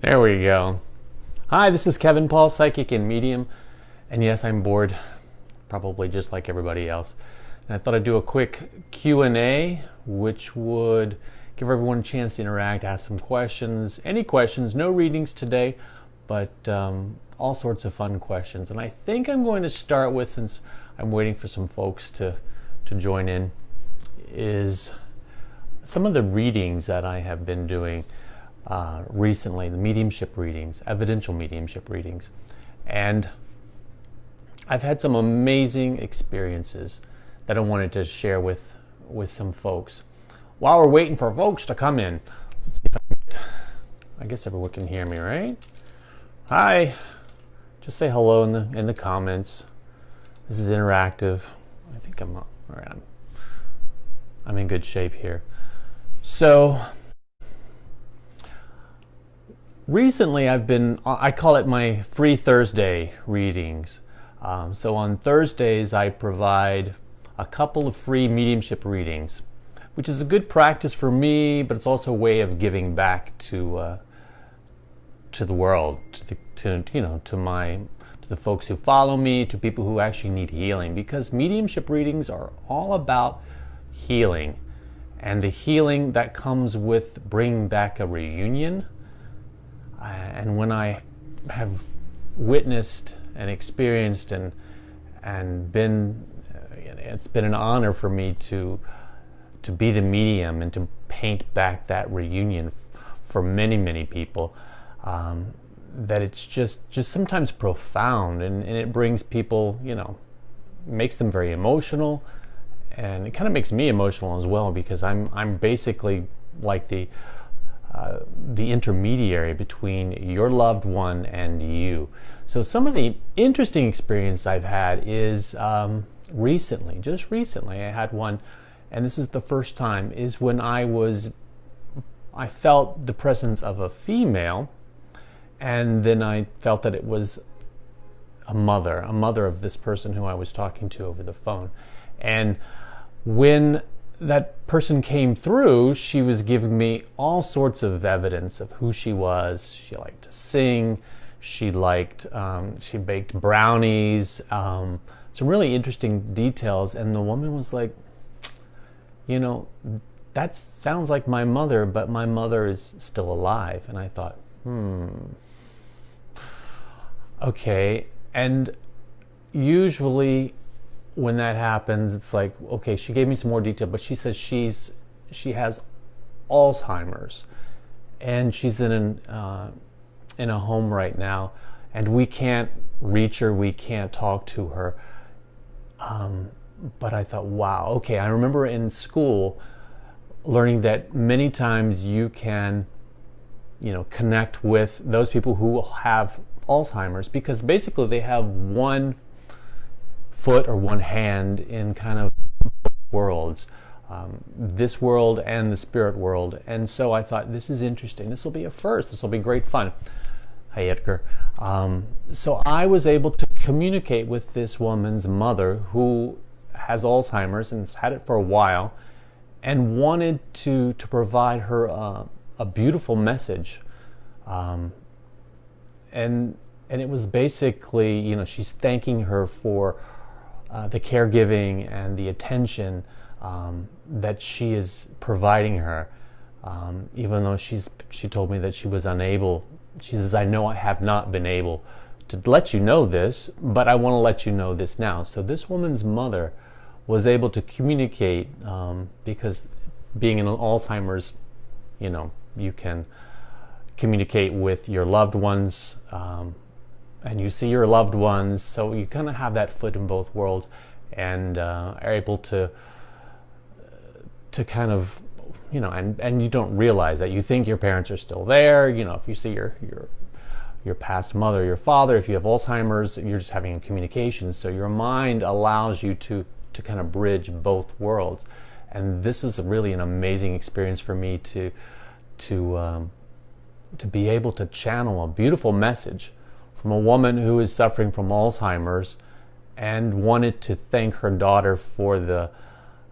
There we go. Hi, this is Kevin Paul, psychic and medium. And yes, I'm bored, probably just like everybody else. And I thought I'd do a quick Q&A, which would give everyone a chance to interact, ask some questions. Any questions, no readings today, but all sorts of fun questions. And I think I'm going to start with, since I'm waiting for some folks to join in, is some of the readings that I have been doing recently, the mediumship readings, evidential mediumship readings. And I've had some amazing experiences that I wanted to share with some folks. While we're waiting for folks to come in, let's see if I guess everyone can hear me, right? Hi. Just say hello in the comments. This is interactive. I think I'm all right. I'm in good shape here. So recently I call it my free Thursday readings. So on Thursdays I provide a couple of free mediumship readings, which is a good practice for me, but it's also a way of giving back to the world, to the folks who follow me, to people who actually need healing, because mediumship readings are all about healing, and the healing that comes with bringing back a reunion. And when I have witnessed and experienced and been, it's been an honor for me to be the medium and to paint back that reunion for many people, that it's just sometimes profound, and it brings people, makes them very emotional, and it kind of makes me emotional as well, because I'm basically like the intermediary between your loved one and you. So some of the interesting experience I've had is just recently I had one, and this is the first time, is when I felt the presence of a female, and then I felt that it was a mother of this person who I was talking to over the phone. And when that person came through, she was giving me all sorts of evidence of who she was. She liked to sing. She baked brownies, some really interesting details. And the woman was like, that sounds like my mother, but my mother is still alive. And I thought, okay. And usually when that happens, it's like, okay, she gave me some more detail, but she says she has Alzheimer's, and she's in a home right now, and we can't reach her, we can't talk to her. But I thought, wow, okay. I remember in school learning that many times you can, connect with those people who have Alzheimer's, because basically they have one foot or one hand in kind of worlds, this world and the spirit world. And so I thought, this is interesting. This will be a first. This will be great fun. Hi, Edgar. So I was able to communicate with this woman's mother, who has Alzheimer's and has had it for a while, and wanted to provide her a beautiful message. And it was basically, she's thanking her for the caregiving and the attention that she is providing her, even though she told me that she was unable. She says, I know I have not been able to let you know this, but I want to let you know this now. So this woman's mother was able to communicate, because being in Alzheimer's, you can communicate with your loved ones, and you see your loved ones, so you kind of have that foot in both worlds, and are able to kind of, and you don't realize that. You think your parents are still there. If you see your past mother, your father, if you have Alzheimer's, you're just having a communication. So your mind allows you to kind of bridge both worlds. And this was really an amazing experience for me to be able to channel a beautiful message from a woman who is suffering from Alzheimer's, and wanted to thank her daughter for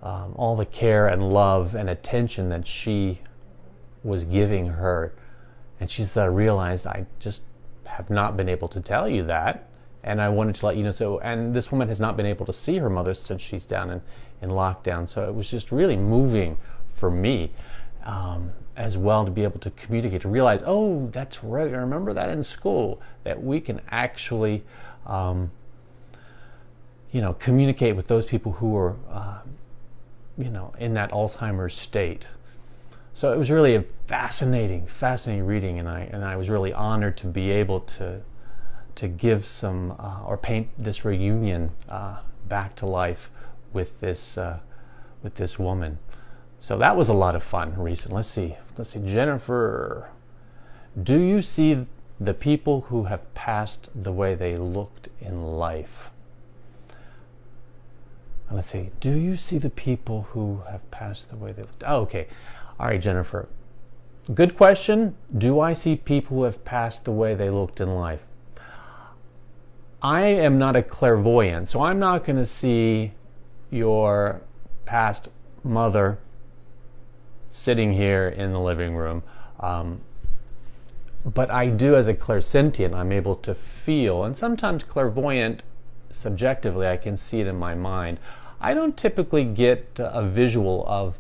all the care and love and attention that she was giving her. And she's realized, I just have not been able to tell you that, and I wanted to let you know. So, and this woman has not been able to see her mother since she's down in lockdown. So it was just really moving for me as well, to be able to communicate, to realize, oh, that's right, I remember that in school, that we can actually communicate with those people who are in that Alzheimer's state. So it was really a fascinating reading, and I was really honored to be able to give some or paint this reunion back to life with this woman. So that was a lot of fun recently. Let's see, Jennifer, do you see the people who have passed the way they looked in life? Let's see, do you see the people who have passed the way they looked? Oh, okay. All right, Jennifer. Good question. Do I see people who have passed the way they looked in life? I am not a clairvoyant, so I'm not going to see your past mother sitting here in the living room. But I do, as a clairsentient, I'm able to feel, and sometimes clairvoyant, subjectively, I can see it in my mind. I don't typically get a visual of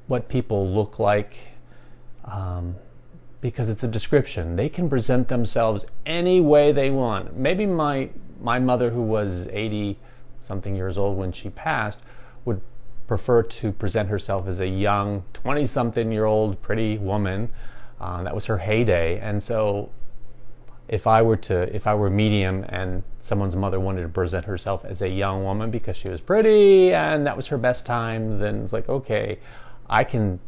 what people look like because it's a description. They can present themselves any way they want. Maybe my mother, who was 80-something years old when she passed, would prefer to present herself as a young 20-something-year-old pretty woman. That was her heyday. And so if I were medium and someone's mother wanted to present herself as a young woman because she was pretty and that was her best time, then it's like, okay, I can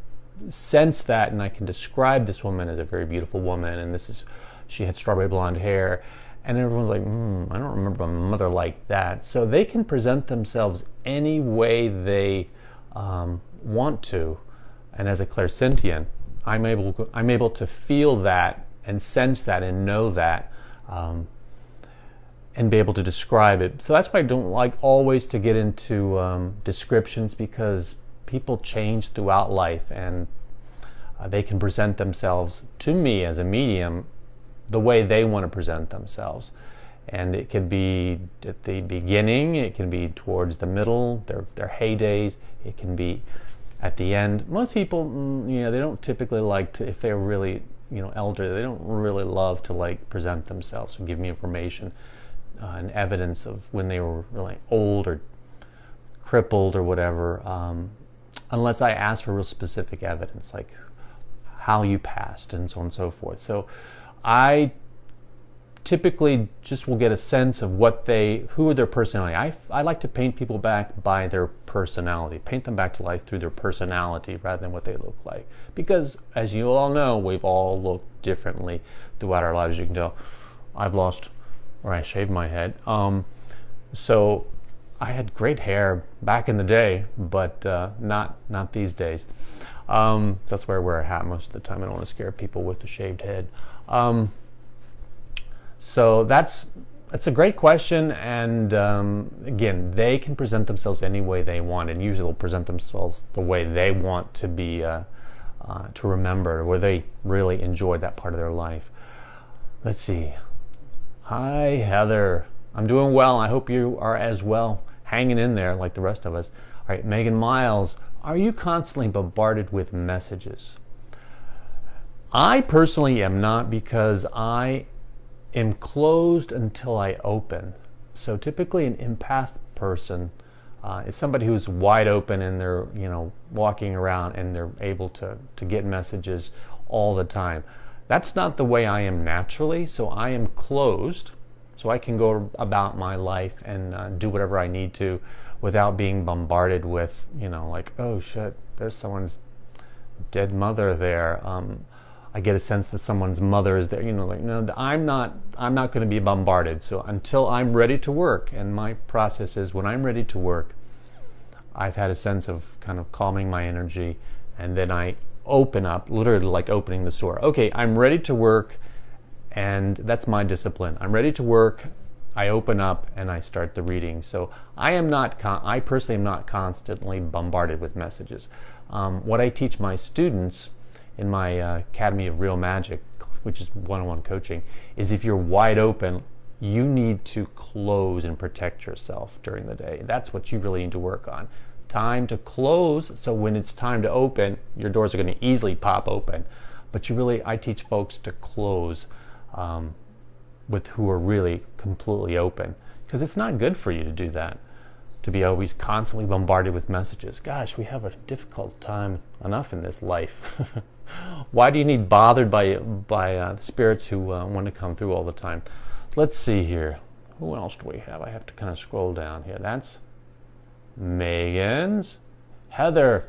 sense that and I can describe this woman as a very beautiful woman, and she had strawberry blonde hair, and everyone's like, I don't remember my mother like that. So they can present themselves any way they want to, and as a clairsentient, I'm able to feel that and sense that and know that, and be able to describe it. So that's why I don't like always to get into descriptions, because people change throughout life, and they can present themselves to me as a medium the way they want to present themselves. And it can be at the beginning, it can be towards the middle, their heydays, it can be at the end. Most people, they don't typically like to, if they're really, elderly, they don't really love to like present themselves and give me information and evidence of when they were really old or crippled or whatever, unless I ask for real specific evidence, like how you passed and so on and so forth. So I typically just will get a sense of who are their personality. I like to paint people back by their personality, paint them back to life through their personality rather than what they look like. Because as you all know, we've all looked differently throughout our lives. You can tell I shaved my head. So I had great hair back in the day, but not these days. That's why I wear a hat most of the time. I don't want to scare people with a shaved head. So that's a great question, and again, they can present themselves any way they want, and usually they'll present themselves the way they want to be to remember, where they really enjoyed that part of their life. Let's see. Hi, Heather. I'm doing well. I hope you are as well, hanging in there like the rest of us. All right, Megan Miles, are you constantly bombarded with messages? I personally am not, because I am closed until I open. So typically an empath person is somebody who's wide open, and they're walking around and they're able to get messages all the time. That's not the way I am naturally, so I am closed, so I can go about my life and do whatever I need to without being bombarded with, like, oh shit, there's someone's dead mother there. I get a sense that someone's mother is there, like, no, I'm not going to be bombarded. So until I'm ready to work, and my process is when I'm ready to work, I've had a sense of kind of calming my energy, and then I open up, literally like opening the store. Okay, I'm ready to work, and that's my discipline. I'm ready to work, I open up, and I start the reading. So I personally am not constantly bombarded with messages. What I teach my students in my Academy of Real Magic, which is one-on-one coaching, is if you're wide open, you need to close and protect yourself during the day. That's what you really need to work on. Time to close, so when it's time to open, your doors are going to easily pop open. But I teach folks to close with who are really completely open, because it's not good for you to do that, to be always constantly bombarded with messages. Gosh, we have a difficult time enough in this life. Why do you need bothered by the spirits who want to come through all the time? Let's see here. Who else do we have? I have to kind of scroll down here. That's Megan's. Heather,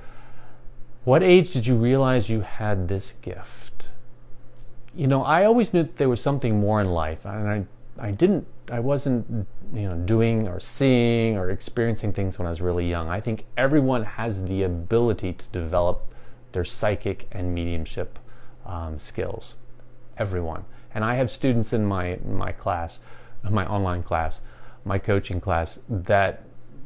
what age did you realize you had this gift? You know, I always knew that there was something more in life, and I wasn't, doing or seeing or experiencing things when I was really young. I think everyone has the ability to develop their psychic and mediumship skills. Everyone. And I have students in my class, my online class, my coaching class, that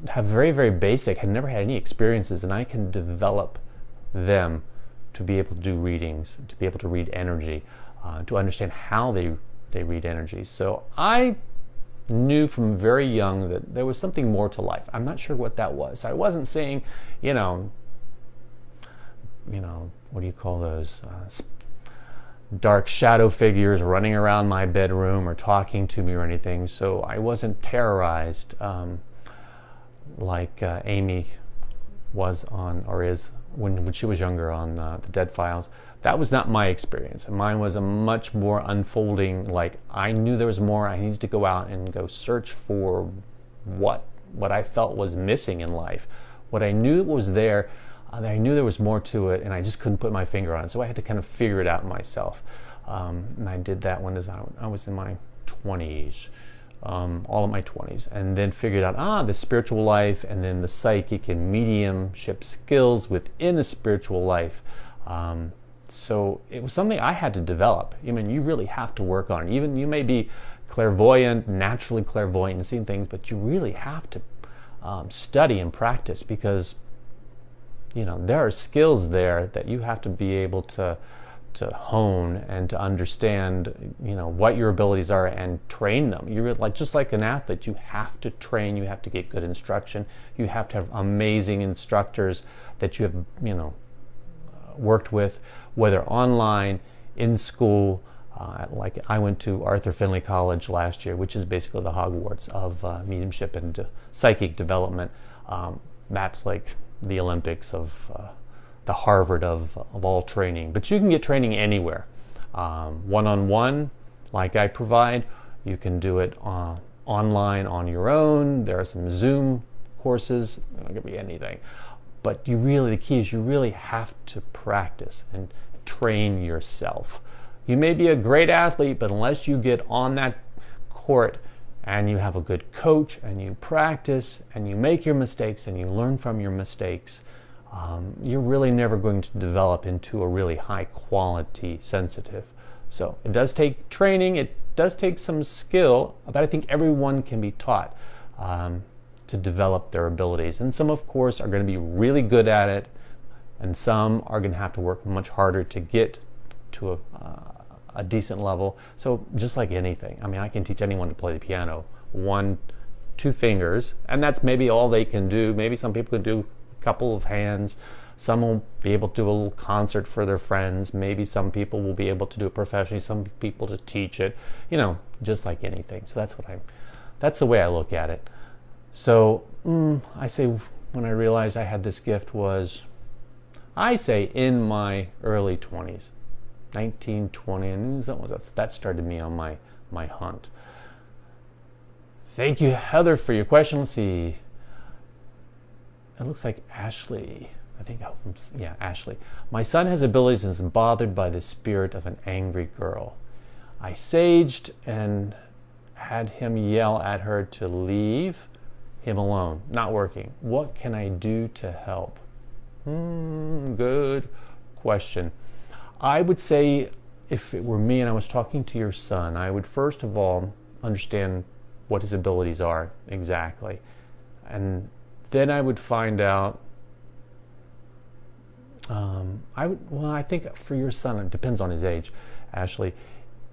have very, very basic, had never had any experiences, and I can develop them to be able to do readings, to be able to read energy, to understand how they read energy. So I knew from very young that there was something more to life. I'm not sure what that was. I wasn't saying, what do you call those? Dark shadow figures running around my bedroom or talking to me or anything. So I wasn't terrorized like Amy was on, or is, when she was younger on the Dead Files. That was not my experience. Mine was a much more unfolding, like I knew there was more. I needed to go out and go search for what I felt was missing in life. What I knew was there, I knew there was more to it, and I just couldn't put my finger on it. So I had to kind of figure it out myself. And I did that when I was in my 20s, all of my 20s, and then figured out, the spiritual life, and then the psychic and mediumship skills within a spiritual life. So it was something I had to develop. I mean, you really have to work on it. Even you may be clairvoyant, naturally clairvoyant and seeing things, but you really have to study and practice, because there are skills there that you have to be able to hone and to understand, what your abilities are and train them. You're just like an athlete. You have to train. You have to get good instruction. You have to have amazing instructors that you have, worked with, whether online, in school. Like I went to Arthur Findlay College last year, which is basically the Hogwarts of mediumship and psychic development. That's like the Olympics of the Harvard of all training. But you can get training anywhere. One-on-one, like I provide. You can do it online on your own. There are some Zoom courses. It could be anything. But the key is you really have to practice and train yourself. You may be a great athlete, but unless you get on that court and you have a good coach and you practice and you make your mistakes and you learn from your mistakes, you're really never going to develop into a really high quality sensitive. So it does take training, it does take some skill, but I think everyone can be taught to develop their abilities. And some, of course, are going to be really good at it, and some are going to have to work much harder to get to a decent level. So just like anything, I mean, I can teach anyone to play the piano, 1, 2 fingers, and that's maybe all they can do. Maybe some people can do a couple of hands. Some will be able to do a little concert for their friends. Maybe some people will be able to do it professionally. Some people to teach it, just like anything. So that's the way I look at it. So I say when I realized I had this gift was, I say in my early 20s, 19, 20, and that started me on my hunt. Thank you, Heather, for your question. Let's see. It looks like Ashley. Ashley. My son has abilities and is bothered by the spirit of an angry girl. I saged and had him yell at her to leave him alone. Not working. What can I do to help? Good question. I would say, if it were me and I was talking to your son, I would first of all understand what his abilities are exactly. And then I would find out I think for your son, it depends on his age, Ashley,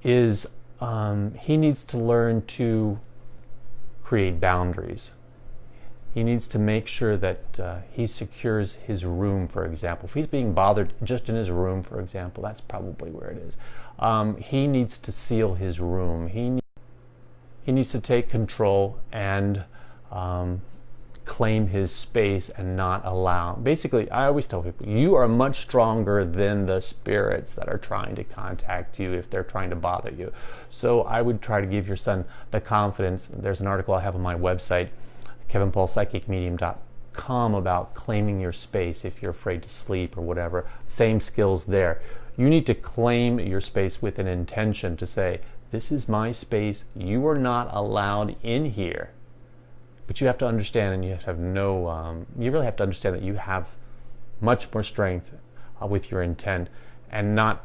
is he needs to learn to create boundaries. He needs to make sure that he secures his room, for example. If he's being bothered just in his room, for example, that's probably where it is. He needs to seal his room. He needs to take control and claim his space and not allow. Basically, I always tell people, you are much stronger than the spirits that are trying to contact you if they're trying to bother you. So I would try to give your son the confidence. There's an article I have on my website, kevinpaulpsychicmedium.com, about claiming your space if you're afraid to sleep or whatever. Same skills there. You need to claim your space with an intention to say, this is my space. You are not allowed in here. But you have to understand, and you have to have you really have to understand that you have much more strength with your intent, and not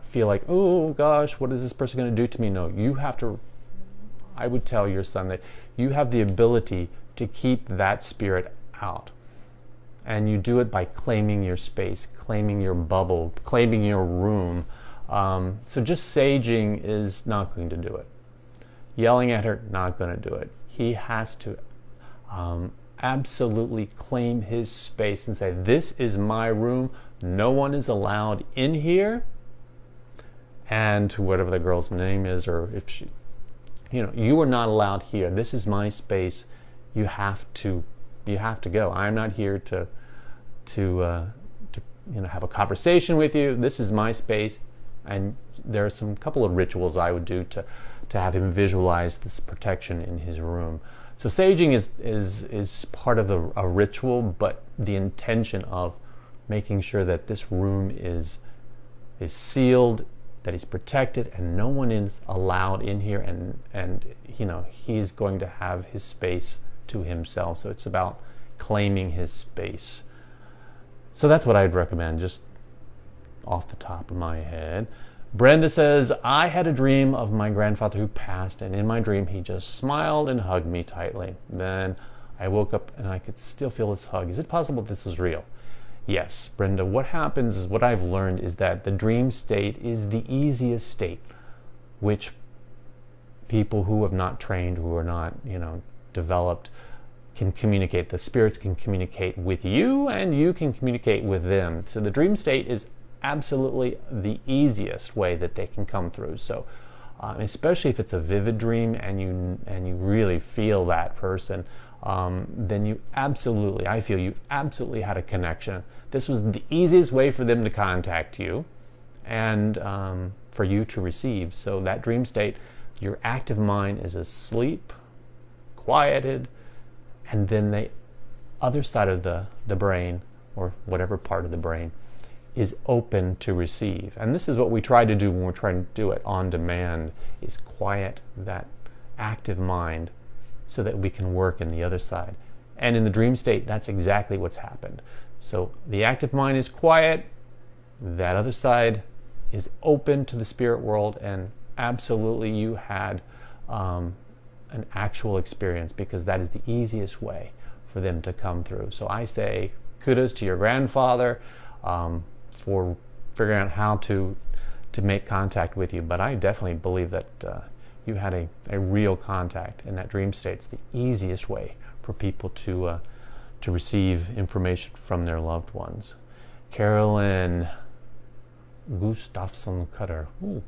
feel like, oh gosh, what is this person going to do to me? No, you have to. I would tell your son that you have the ability to keep that spirit out, and you do it by claiming your space, claiming your bubble, claiming your room. So just saging is not going to do it. Yelling at her, not going to do it. He has to absolutely claim his space and say, this is my room. No one is allowed in here. And whatever the girl's name is, or if she, you are not allowed here. This is my space. You have to go. I'm not here to have a conversation with you. This is my space. And there are some couple of rituals I would do to have him visualize this protection in his room. So saging is part of a ritual, but the intention of making sure that this room is sealed, that he's protected, and no one is allowed in here, and he's going to have his space to himself. So it's about claiming his space. So that's what I'd recommend, just off the top of my head. Brenda says, I had a dream of my grandfather who passed, and in my dream he just smiled and hugged me tightly. Then I woke up and I could still feel his hug. Is it possible this is real? Yes, Brenda. What happens is, what I've learned is that the dream state is the easiest state, which people who have not trained, who are not, developed, can communicate. The spirits can communicate with you, and you can communicate with them. So the dream state is absolutely the easiest way that they can come through. So especially if it's a vivid dream and you really feel that person, then I feel you absolutely had a connection. This was the easiest way for them to contact you and for you to receive. So that dream state, your active mind is asleep, quieted, and then the other side of the brain, or whatever part of the brain, is open to receive. And this is what we try to do when we're trying to do it on demand, is quiet that active mind so that we can work in the other side. And in the dream state, that's exactly what's happened. So the active mind is quiet, that other side is open to the spirit world, and absolutely you had an actual experience, because that is the easiest way for them to come through. So I say kudos to your grandfather for figuring out how to make contact with you. But I definitely believe that you had a real contact in that dream state. It's the easiest way for people to receive information from their loved ones. Carolyn Gustafsson Cutter. Ooh,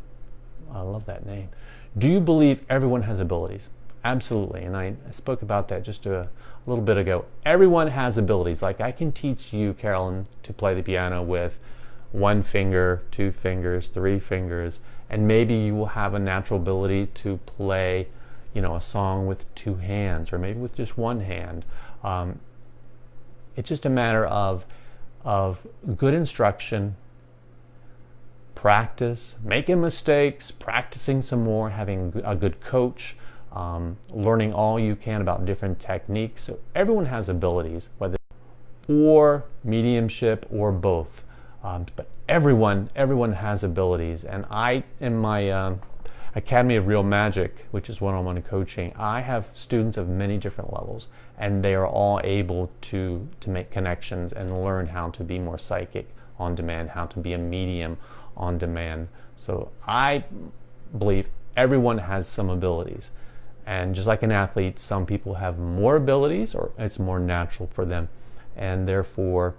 I love that name. Do you believe everyone has abilities? Absolutely, and I spoke about that just a little bit ago. Everyone has abilities. Like, I can teach you, Carolyn, to play the piano with 1 finger, 2 fingers, 3 fingers, and maybe you will have a natural ability to play, a song with 2 hands, or maybe with just 1 hand. It's just a matter of good instruction, practice, making mistakes, practicing some more, having a good coach, learning all you can about different techniques. So everyone has abilities, whether or mediumship or both. But everyone has abilities. And I, in my Academy of Real Magic, which is one-on-one coaching, I have students of many different levels, and they are all able to make connections and learn how to be more psychic. on demand, how to be a medium on demand. So I believe everyone has some abilities. And just like an athlete, some people have more abilities, or it's more natural for them. And therefore,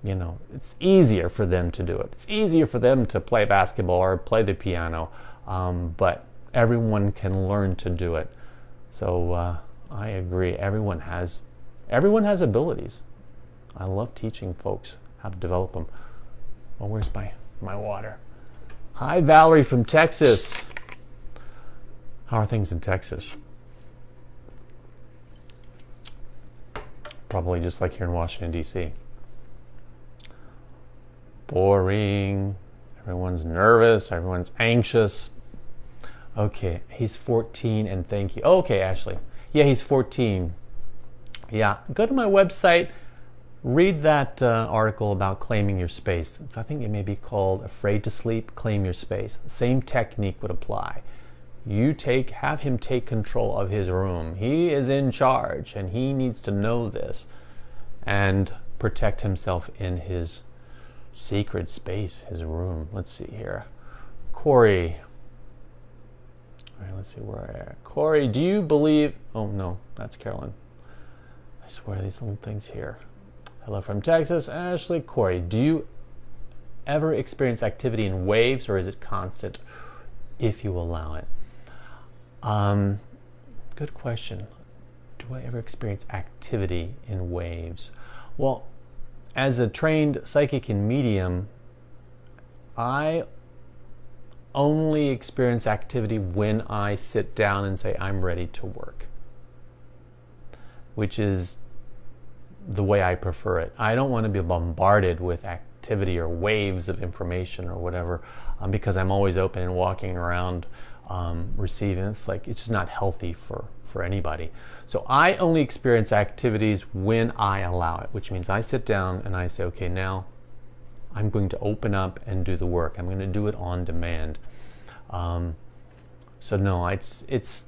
it's easier for them to do it. It's easier for them to play basketball or play the piano. But everyone can learn to do it. So I agree. Everyone has abilities. I love teaching folks how to develop them. Oh, where's my water? Hi, Valerie from Texas. How are things in Texas? Probably just like here in Washington, D.C. Boring. Everyone's nervous. Everyone's anxious. Okay, he's 14 and thank you. Okay, Ashley. Yeah, he's 14. Yeah, go to my website. Read that article about claiming your space. I think it may be called Afraid to Sleep, Claim Your Space. Same technique would apply. Have him take control of his room. He is in charge and he needs to know this and protect himself in his sacred space, his room. Let's see here. Corey. All right, let's see where I am. Corey, do you believe... Oh, no, that's Carolyn. I swear these little things here. Hello from Texas. Ashley, Corey, do you ever experience activity in waves, or is it constant if you allow it? Good question. Do I ever experience activity in waves? Well, as a trained psychic and medium, I only experience activity when I sit down and say, I'm ready to work, which is the way I prefer it. I don't want to be bombarded with activity or waves of information or whatever, because I'm always open and walking around receiving. It's just not healthy for anybody. So I only experience activities when I allow it, which means I sit down and I say, okay, now I'm going to open up and do the work. I'm going to do it on demand. So no, it's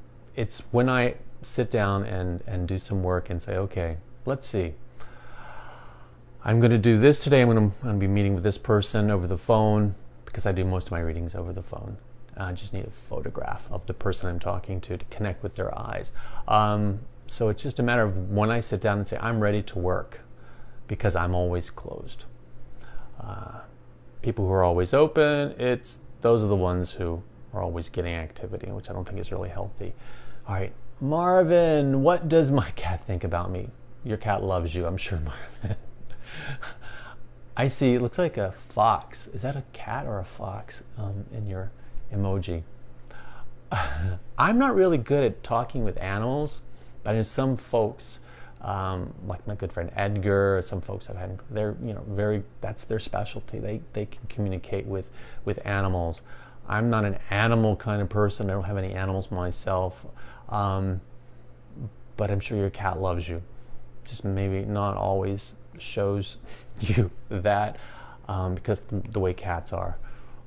when I sit down and do some work and say, okay, let's see. I'm going to do this today. I'm going to be meeting with this person over the phone, because I do most of my readings over the phone. I just need a photograph of the person I'm talking to connect with their eyes. So it's just a matter of when I sit down and say, I'm ready to work, because I'm always closed. People who are always open, those are the ones who are always getting activity, which I don't think is really healthy. All right, Marvin, what does my cat think about me? Your cat loves you, I'm sure, Marvin. I see, it looks like a fox. Is that a cat or a fox in your emoji? I'm not really good at talking with animals, but I know some folks, like my good friend Edgar, some folks I've had, they're that's their specialty. They can communicate with animals. I'm not an animal kind of person. I don't have any animals myself, but I'm sure your cat loves you. Just maybe not always shows you that, because the way cats are.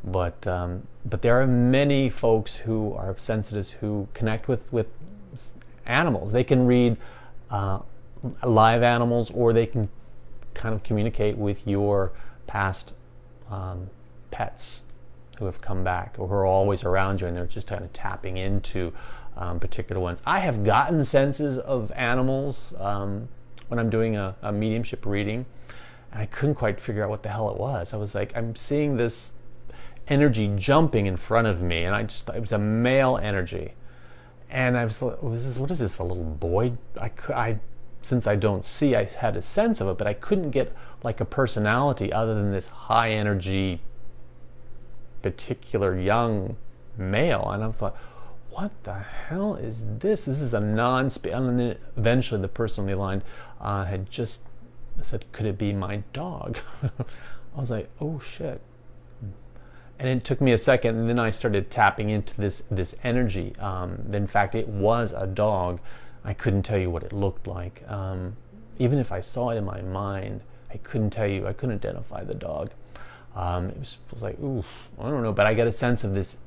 But there are many folks who are sensitives who connect with animals. They can read live animals, or they can kind of communicate with your past pets who have come back or who are always around you, and they're just kind of tapping into particular ones. I have gotten senses of animals when I'm doing a mediumship reading, and I couldn't quite figure out what the hell it was. I was like, I'm seeing this energy jumping in front of me, and I just thought it was a male energy. And I was like, what is this, a little boy? Since I don't see, I had a sense of it, but I couldn't get like a personality other than this high energy, particular young male. And I was like, what the hell is this? This is a non-space. And then eventually the person on the line had just said, could it be my dog? I was like, oh shit. And it took me a second, and then I started tapping into this energy. In fact, it was a dog. I couldn't tell you what it looked like. Even if I saw it in my mind, I couldn't tell you. I couldn't identify the dog. It was like, ooh, I don't know. But I got a sense of this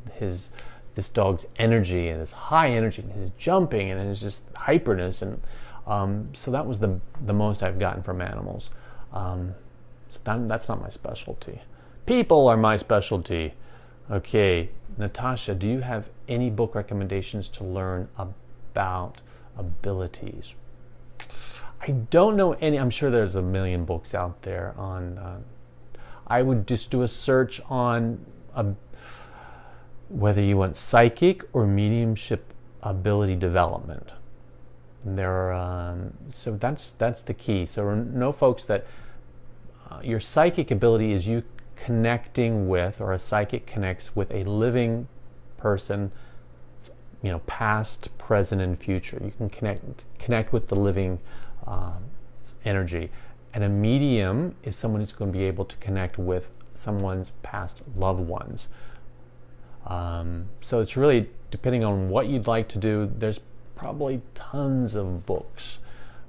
dog's energy, and this high energy, and his jumping, and his just hyperness, and so that was the most I've gotten from animals. So that's not my specialty. People are my specialty. Okay, Natasha, do you have any book recommendations to learn about abilities? I don't know any. I'm sure there's a million books out there on. I would just do a search on whether you want psychic or mediumship ability development. So that's the key. So know, folks, that your psychic ability is you connecting with, or a psychic connects with a living person, past, present, and future. You can connect with the living energy. And a medium is someone who's going to be able to connect with someone's past loved ones. So it's really depending on what you'd like to do. There's probably tons of books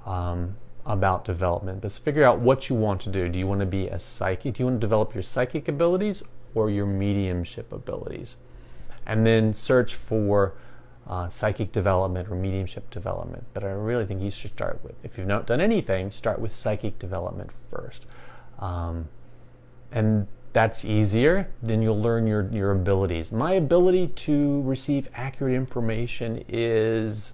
about development. But figure out what you want to do. Do you want to be a psychic? Do you want to develop your psychic abilities or your mediumship abilities? And then search for psychic development or mediumship development. But I really think you should start with, if you've not done anything, start with psychic development first. And that's easier. Then you'll learn your abilities. My ability to receive accurate information is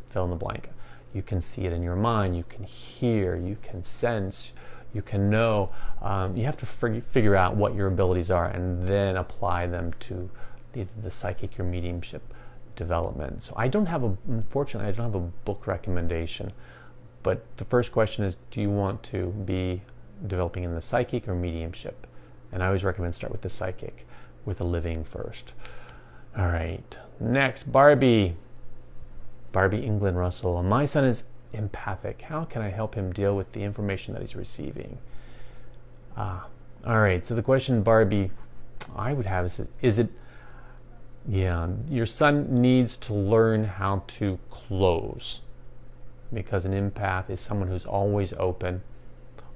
fill in the blank. You can see it in your mind. You can hear. You can sense. You can know. You have to figure out what your abilities are and then apply them to the psychic or mediumship development. So unfortunately, I don't have a book recommendation. But the first question is, do you want to be developing in the psychic or mediumship? And I always recommend start with the psychic, with a living first. All right. Next, Barbie England Russell. My son is empathic. How can I help him deal with the information that he's receiving? All right. So the question, Barbie, I would have is it, your son needs to learn how to close, because an empath is someone who's always open,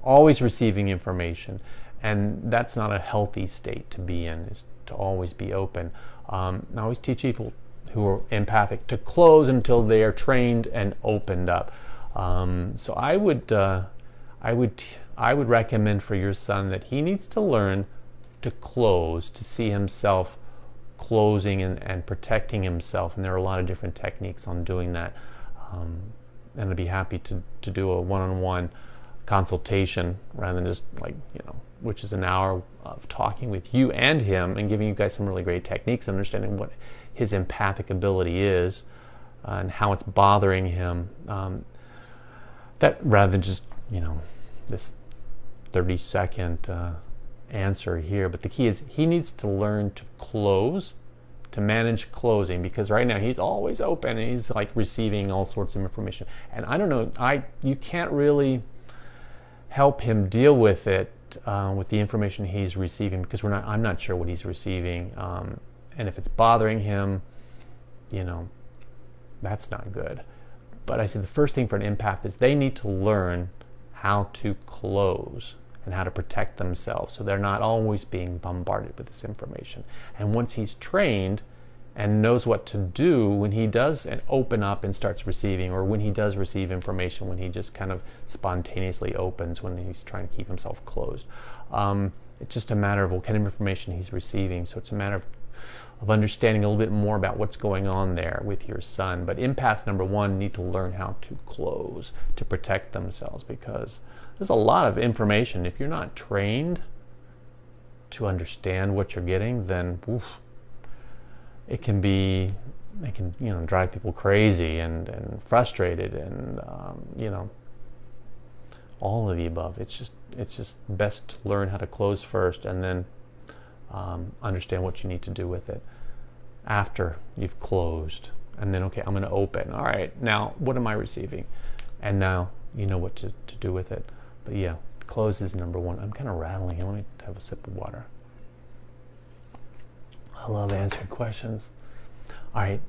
always receiving information. And that's not a healthy state to be in, is to always be open. I always teach people who are empathic to close until they are trained and opened up. So I would recommend for your son that he needs to learn to close, to see himself closing and protecting himself. And there are a lot of different techniques on doing that. And I'd be happy to do a one-on-one consultation rather than just which is an hour of talking with you and him and giving you guys some really great techniques and understanding what his empathic ability is and how it's bothering him. That rather than just this 30-second answer here. But the key is he needs to learn to close, to manage closing, because right now he's always open and he's receiving all sorts of information. And I don't know, you can't really help him deal with it with the information he's receiving, because I'm not sure what he's receiving, and if it's bothering him, that's not good. But I say the first thing for an empath is they need to learn how to close and how to protect themselves, so they're not always being bombarded with this information. And once he's trained and knows what to do when he does and open up and starts receiving, or when he does receive information, when he just kind of spontaneously opens when he's trying to keep himself closed. It's just a matter of what kind of information he's receiving. So it's a matter of understanding a little bit more about what's going on there with your son. But empaths, number one, need to learn how to close, to protect themselves, because there's a lot of information. If you're not trained to understand what you're getting, then it can drive people crazy and frustrated and all of the above. It's just best to learn how to close first, and then understand what you need to do with it after you've closed. And then, okay, I'm going to open. All right, now what am I receiving? And now you know what to do with it. But yeah, close is number one. I'm kind of rattling here. Let me have a sip of water. I love answering questions. All right,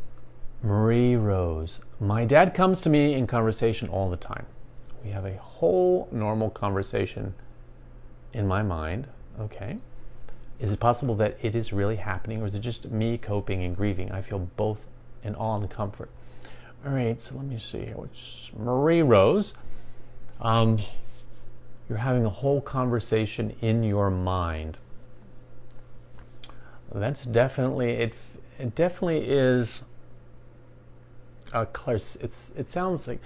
Marie Rose. My dad comes to me in conversation all the time. We have a whole normal conversation in my mind. Okay. Is it possible that it is really happening, or is it just me coping and grieving? I feel both in awe and comfort. All right, so let me see here. Which Marie Rose. You're having a whole conversation in your mind. That's definitely it. It definitely is a clear. It sounds like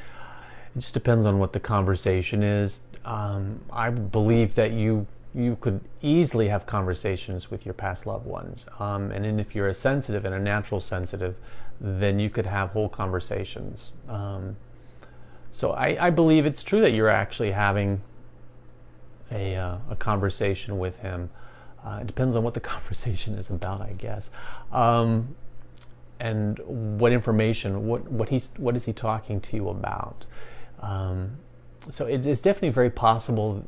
it just depends on what the conversation is. I believe that you could easily have conversations with your past loved ones, and then if you're a sensitive and a natural sensitive, then you could have whole conversations. So I believe it's true that you're actually having a conversation with him. It depends on what the conversation is about, I guess, and what information, what is he talking to you about. So it's definitely very possible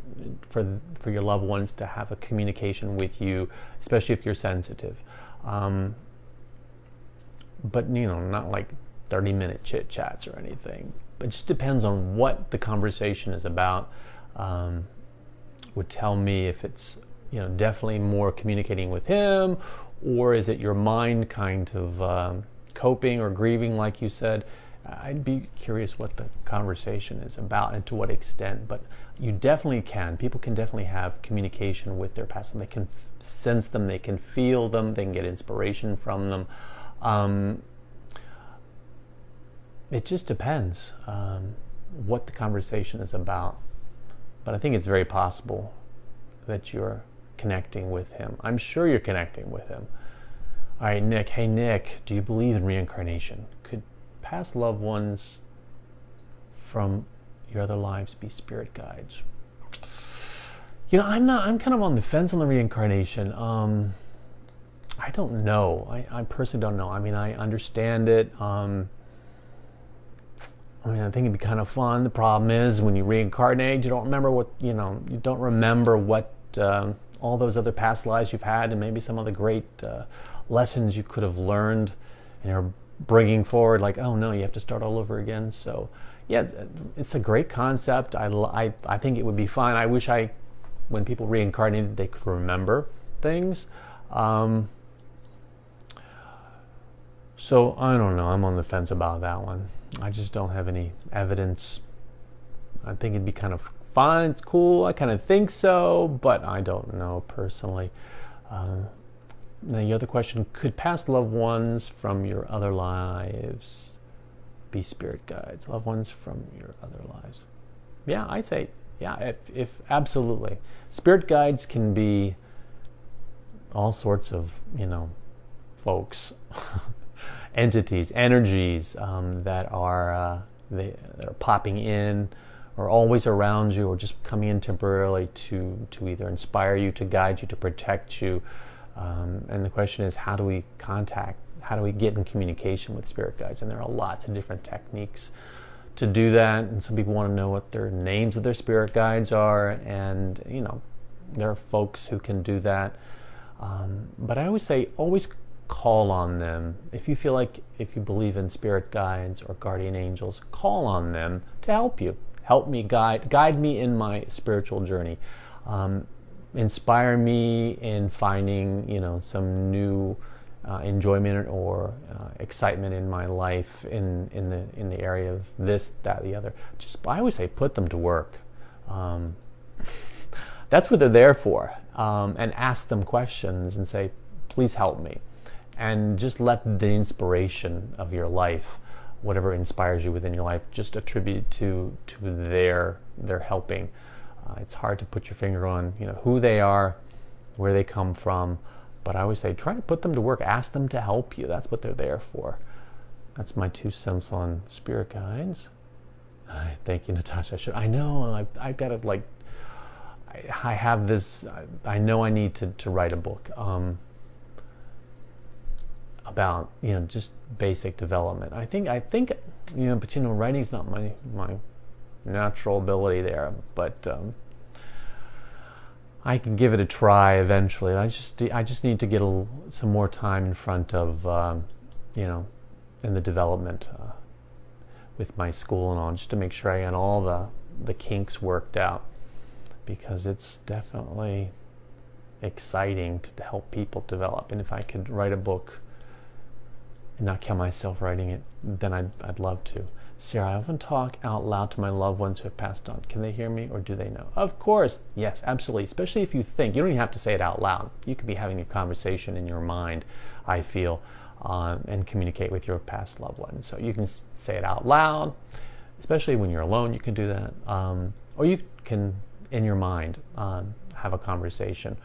for your loved ones to have a communication with you, especially if you're sensitive. But not like 30-minute chit chats or anything. It just depends on what the conversation is about. Would tell me if it's definitely more communicating with him, or is it your mind kind of coping or grieving, like you said. I'd be curious what the conversation is about and to what extent, but you definitely can. People can definitely have communication with their past. They can sense them, they can feel them, they can get inspiration from them. It just depends what the conversation is about. But I think it's very possible that you're connecting with him. I'm sure you're connecting with him. All right, Nick. Hey, Nick, do you believe in reincarnation? Could past loved ones from your other lives be spirit guides? I'm kind of on the fence on the reincarnation. I don't know. I personally don't know. I mean, I understand it. I think it'd be kind of fun. The problem is when you reincarnate, you don't remember what all those other past lives you've had, and maybe some of the great lessons you could have learned, and you're bringing forward like, oh no, you have to start all over again. So yeah, it's a great concept. I think it would be fun. I wish when people reincarnated, they could remember things. So I don't know. I'm on the fence about that one. I just don't have any evidence. I think it'd be kind of fun. It's cool. I kind of think so, but I don't know personally. The other question, could past loved ones from your other lives be spirit guides? Loved ones from your other lives? Yeah, I'd say, yeah, if absolutely. Spirit guides can be all sorts of, folks, entities, energies that are popping in or always around you, or just coming in temporarily to either inspire you, to guide you, to protect you. And the question is, how do we get in communication with spirit guides? And there are lots of different techniques to do that. And some people want to know what their names of their spirit guides are. And, there are folks who can do that. But I always say, always call on them. If you believe in spirit guides or guardian angels, call on them to help you. Help me, guide me in my spiritual journey. Inspire me in finding, some new enjoyment or excitement in my life in the area of this, that, the other. I always say, put them to work. That's what they're there for. And ask them questions and say, please help me. And just let the inspiration of your life, whatever inspires you within your life, just attribute to their helping. It's hard to put your finger on, who they are, where they come from. But I always say, try to put them to work. Ask them to help you. That's what they're there for. That's my 2 cents on spirit guides. Thank you, Natasha. I know. I've got to I have this. I know I need to write a book about just basic development. I think but writing's not my natural ability there, but I can give it a try eventually. I just need to get some more time in front of in the development with my school and all, just to make sure I get all the kinks worked out, because it's definitely exciting to help people develop. And if I could write a book and not kill myself writing it, then I'd love to. Sarah, I often talk out loud to my loved ones who have passed on. Can they hear me or do they know? Of course, yes, absolutely. Especially if you think. You don't even have to say it out loud. You could be having a conversation in your mind, I feel, and communicate with your past loved ones. So you can say it out loud, especially when you're alone, you can do that. Or you can, in your mind, have a conversation.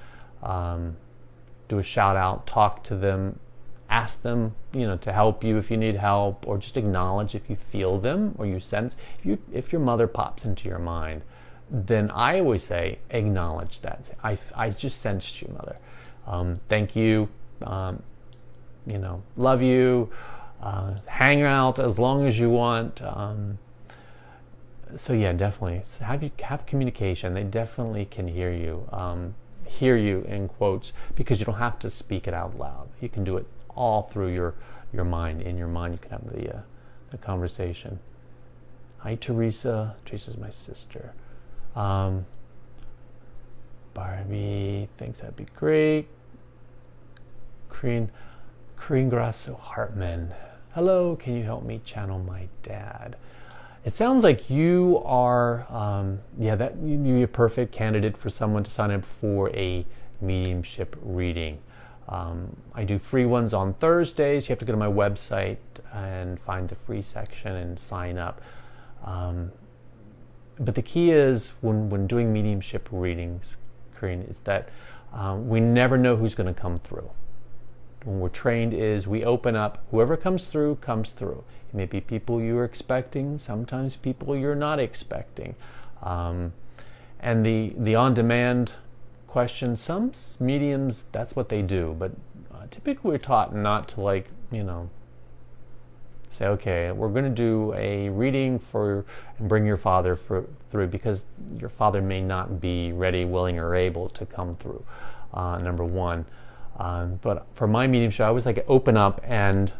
Do a shout out, talk to them, ask them, to help you if you need help, or just acknowledge if you feel them or you sense. If your mother pops into your mind, then I always say, acknowledge that. Say, I just sensed you, Mother. Thank you. Love you. Hang out as long as you want. So yeah, definitely have communication. They definitely can hear you. Hear you in quotes, because you don't have to speak it out loud. You can do it all through your mind. In your mind, you can have the conversation. Hi, Teresa. Teresa's my sister. Barbie thinks that'd be great. Crean Grasso Hartman. Hello, can you help me channel my dad? It sounds like you are, you'd be a perfect candidate for someone to sign up for a mediumship reading. I do free ones on Thursdays. You have to go to my website and find the free section and sign up. But the key is when doing mediumship readings, Corinne, is that we never know who's going to come through. When we're trained is we open up, whoever comes through, comes through. It may be people you're expecting, sometimes people you're not expecting. And the on-demand question, some mediums, that's what they do, but typically we're taught not to say, okay, we're going to do a reading and bring your father through, because your father may not be ready, willing, or able to come through, number one. But for my mediumship, I always open up and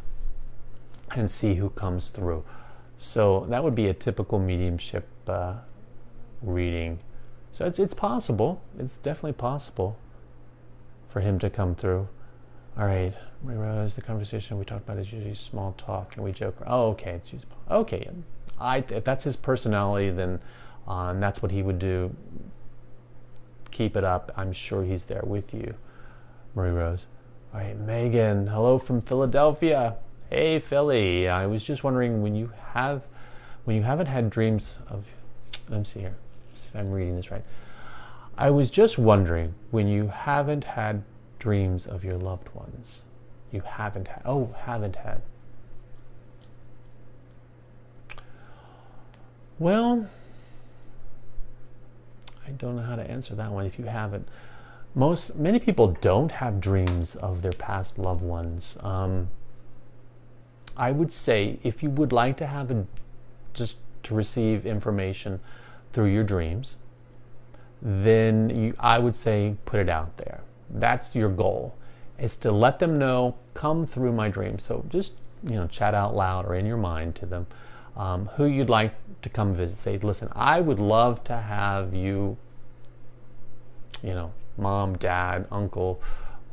see who comes through. So that would be a typical mediumship reading. So it's possible. It's definitely possible for him to come through. All right, Marie Rose, the conversation we talk about is usually small talk and we joke. Oh, okay, it's usually, okay. If that's his personality, then that's what he would do. Keep it up. I'm sure he's there with you, Marie Rose. All right, Megan, hello from Philadelphia. Hey, Philly. I was just wondering when you haven't had dreams of. Let me see here. See if I'm reading this right. I was just wondering when you haven't had dreams of your loved ones. You haven't had. Oh, haven't had. Well, I don't know how to answer that one if you haven't. Many people don't have dreams of their past loved ones. I would say if you would like to have just to receive information through your dreams, then I would say put it out there. That's your goal, is to let them know, come through my dreams. So just chat out loud or in your mind to them who you'd like to come visit. Say, listen, I would love to have you, mom, dad, uncle,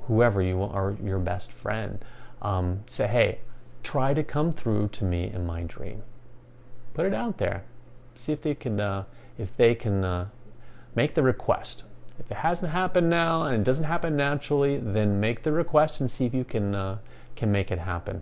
whoever you want, or your best friend. Say, hey, try to come through to me in my dream. Put it out there. See if they can make the request. If it hasn't happened now and it doesn't happen naturally, then make the request and see if you can make it happen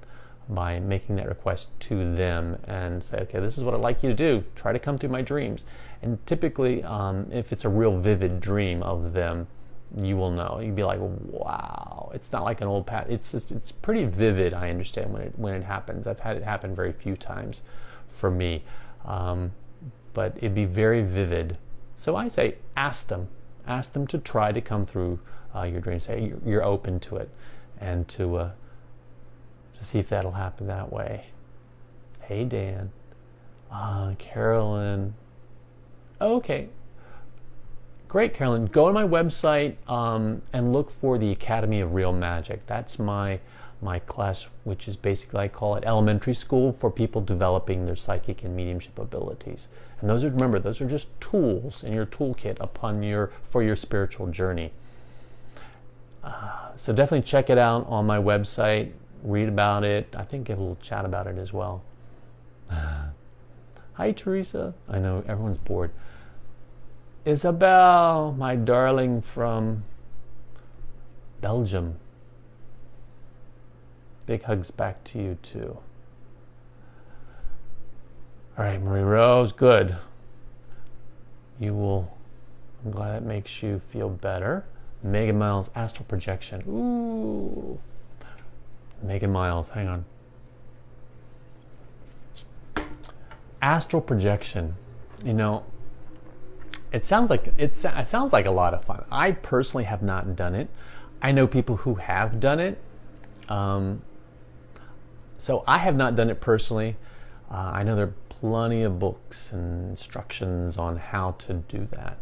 by making that request to them and say, okay, this is what I'd like you to do. Try to come through my dreams. And typically, if it's a real vivid dream of them, you will know. You'd be like, wow. It's not like an old past. It's pretty vivid. I understand when it happens. I've had it happen very few times for me, but it'd be very vivid. So I say, ask them to try to come through your dream. Say you're open to it, and to see if that'll happen that way. Hey, Dan, Carolyn. Okay. Great, Carolyn. Go to my website and look for the Academy of Real Magic. That's my class, which is basically, I call it elementary school for people developing their psychic and mediumship abilities. And those are just tools in your toolkit for your spiritual journey. So definitely check it out on my website. Read about it. I think give a little chat about it as well. Hi, Teresa. I know everyone's bored. Isabel, my darling from Belgium. Big hugs back to you, too. All right, Marie Rose, good. I'm glad that makes you feel better. Megan Miles, astral projection. Ooh. Megan Miles, hang on. Astral projection. You know, it sounds like a lot of fun. I personally have not done it. I know people who have done it. So I have not done it personally. I know there are plenty of books and instructions on how to do that.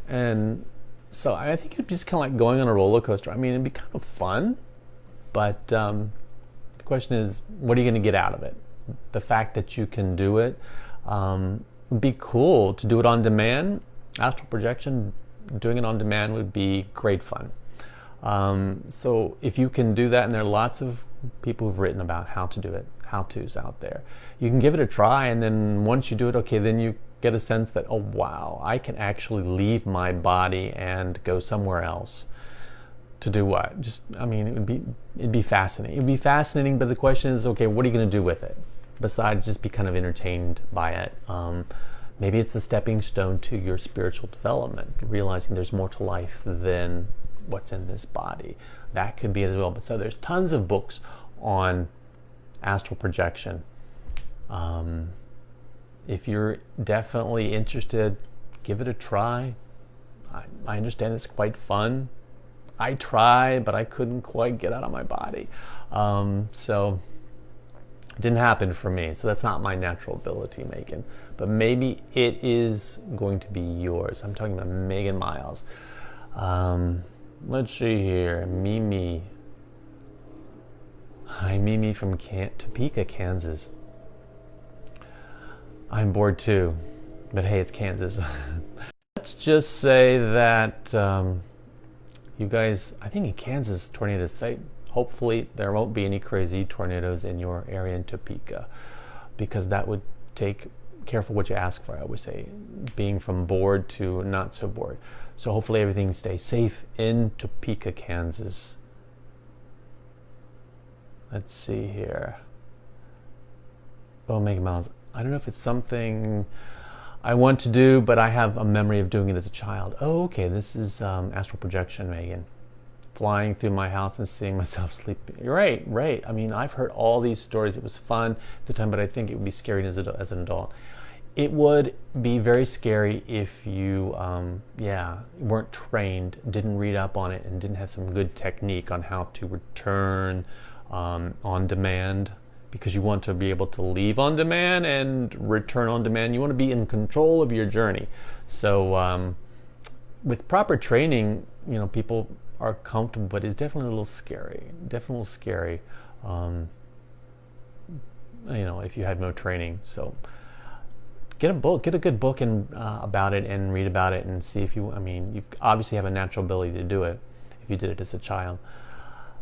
And so I think it'd be just kind of like going on a roller coaster. I mean, it'd be kind of fun, but the question is, what are you going to get out of it? The fact that you can do it would be cool to do it on demand. Astral projection, doing it on demand would be great fun. So if you can do that, and there are lots of people who've written about how to do it, how-tos out there, you can give it a try, and then once you do it, okay, then you get a sense that, oh wow, I can actually leave my body and go somewhere else. To do what? Just, I mean, it'd be fascinating. It'd be fascinating, but the question is, okay, what are you going to do with it besides just be kind of entertained by it? Maybe it's a stepping stone to your spiritual development, realizing there's more to life than what's in this body. That could be it as well. But so there's tons of books on astral projection. If you're definitely interested, give it a try. I understand it's quite fun. I tried, but I couldn't quite get out of my body. So it didn't happen for me. So that's not my natural ability, Megan. But maybe it is going to be yours. I'm talking about Megan Miles. Let's see here. Mimi. Hi, Mimi from Topeka, Kansas. I'm bored too, but hey, it's Kansas. Let's just say that you guys, I think in Kansas, tornado site, hopefully there won't be any crazy tornadoes in your area in Topeka, because that would take careful what you ask for, I would say, being from bored to not so bored. So hopefully everything stays safe in Topeka, Kansas. Let's see here. Oh, Megan Miles. I don't know if it's something I want to do, but I have a memory of doing it as a child. Oh, okay. This is astral projection, Megan. Flying through my house and seeing myself sleeping. Right, right. I mean, I've heard all these stories. It was fun at the time, but I think it would be scary as an adult. It would be very scary if you, weren't trained, didn't read up on it, and didn't have some good technique on how to return on demand, because you want to be able to leave on demand and return on demand. You want to be in control of your journey. So with proper training, people are comfortable, but it's definitely a little scary. Definitely a little scary, if you had no training. So get a good book and about it, and read about it, and see if you obviously have a natural ability to do it if you did it as a child.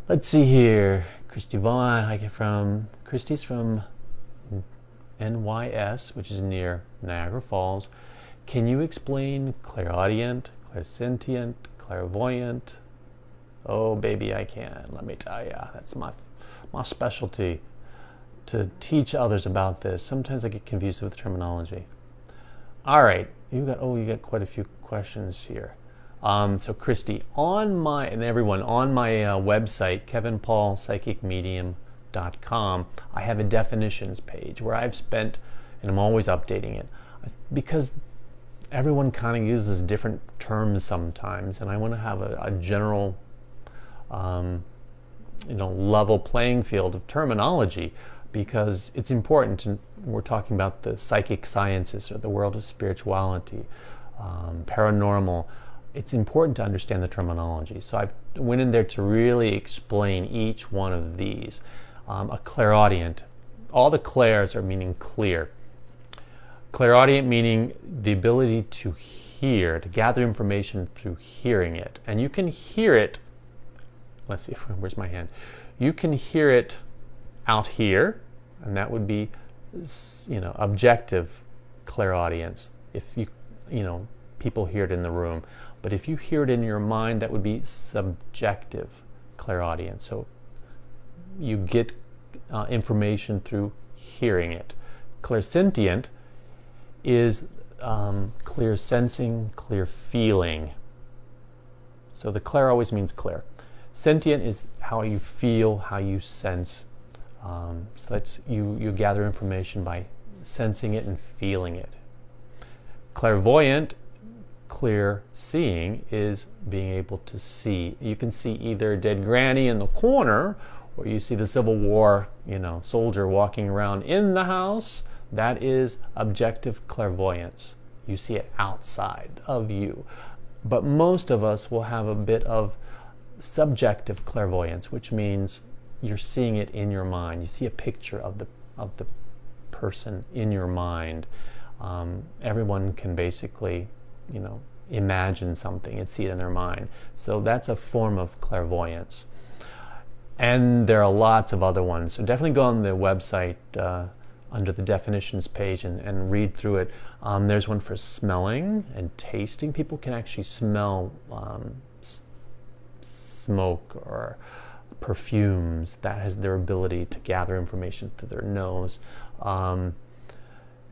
Let's see here. Christy Vaughn, Christy's from NYS, which is near Niagara Falls. Can you explain clairaudient, clairsentient, clairvoyant? Oh, baby, I can. Let me tell you, that's my specialty, to teach others about this. Sometimes I get confused with terminology. All right, you got quite a few questions here. So Christy, on my website, kevinpaulpsychicmedium.com, I have a definitions page where I've spent, and I'm always updating it, because everyone kind of uses different terms sometimes, and I want to have a general, level playing field of terminology, because it's important. We're talking about the psychic sciences, or the world of spirituality, paranormal. It's important to understand the terminology. So I went in there to really explain each one of these. A clairaudient, all the clairs are meaning clear. Clairaudient meaning the ability to hear, to gather information through hearing it. And you can hear it, let's see, where's my hand? You can hear it out here, and that would be, objective clairaudience. If people hear it in the room. But if you hear it in your mind, that would be subjective clairaudience. So you get information through hearing it. Clairsentient is clear sensing, clear feeling. So the clair always means clear. Sentient is how you feel, how you sense. So that's you gather information by sensing it and feeling it. Clairvoyant, clear seeing, is being able to see. You can see either a dead granny in the corner, or you see the Civil War, soldier walking around in the house. That is objective clairvoyance. You see it outside of you. But most of us will have a bit of subjective clairvoyance, which means you're seeing it in your mind. You see a picture of the person in your mind. Everyone can basically, imagine something and see it in their mind. So that's a form of clairvoyance. And there are lots of other ones. So definitely go on the website under the definitions page and read through it. There's one for smelling and tasting. People can actually smell smoke or perfumes. That has their ability to gather information through their nose.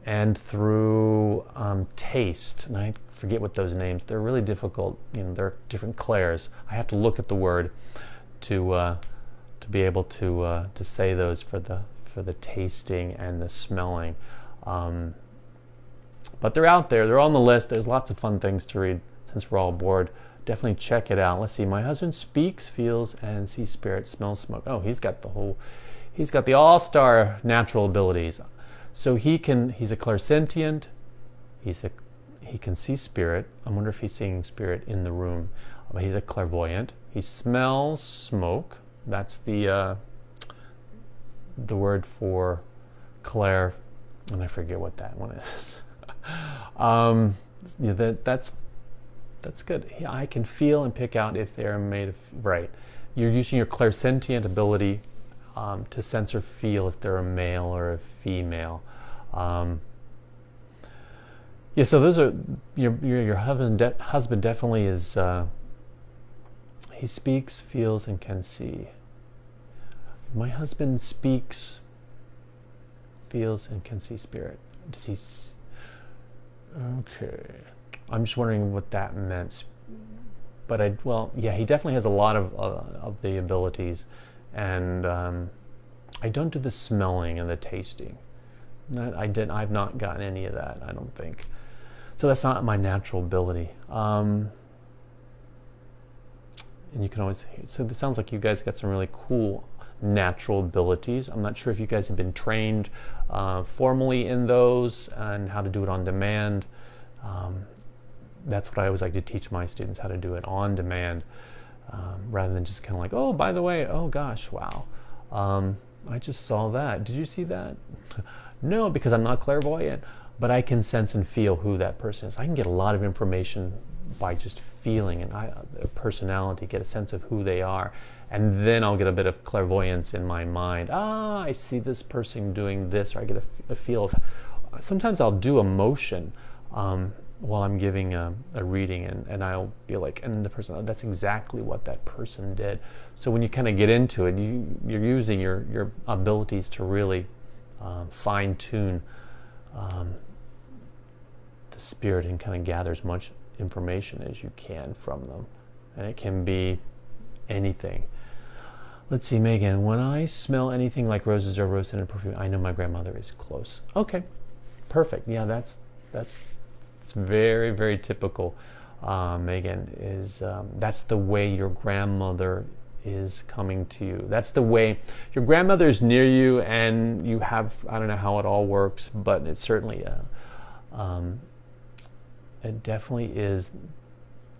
And through taste, and I forget what those names. They're really difficult. They're different clairs. I have to look at the word to be able to say those for the tasting and the smelling. But they're out there. They're on the list. There's lots of fun things to read. Since we're all bored, definitely check it out. Let's see. My husband speaks, feels, and sees spirit, smells smoke. Oh, he's got the all-star natural abilities. So he's a clairsentient. He can see spirit. I wonder if he's seeing spirit in the room. But he's a clairvoyant. He smells smoke. That's the word for clair, and I forget what that one is. That's good. I can feel and pick out if they're made of right. You're using your clairsentient ability to sense or feel if they're a male or a female. So those are your husband definitely is. He speaks, feels, and can see. My husband speaks, feels, and can see spirit. Does he? Okay. I'm just wondering what that meant. But he definitely has a lot of the abilities, and I don't do the smelling and the tasting. I've not gotten any of that. I don't think. So that's not my natural ability. And you can always. So it sounds like you guys got some really cool natural abilities. I'm not sure if you guys have been trained formally in those and how to do it on demand. That's what I always like to teach my students, how to do it on demand, rather than just kind of like, oh, by the way, oh gosh, wow, I just saw that. Did you see that? No, because I'm not clairvoyant, but I can sense and feel who that person is. I can get a lot of information by just feeling and their personality, get a sense of who they are. And then I'll get a bit of clairvoyance in my mind. I see this person doing this, or I get a feel of. Sometimes I'll do a motion while I'm giving a reading, and I'll be like, and the person, that's exactly what that person did. So when you kind of get into it, you're using your abilities to really fine tune the spirit and kind of gather as much information as you can from them, and it can be anything. Let's see, Megan. When I smell anything like roses or rose-scented perfume, I know my grandmother is close. Okay, perfect. Yeah, that's very, very typical. Megan, is that's the way your grandmother is coming to you. That's the way your grandmother is near you, and you have. I don't know how it all works, but it's certainly it definitely is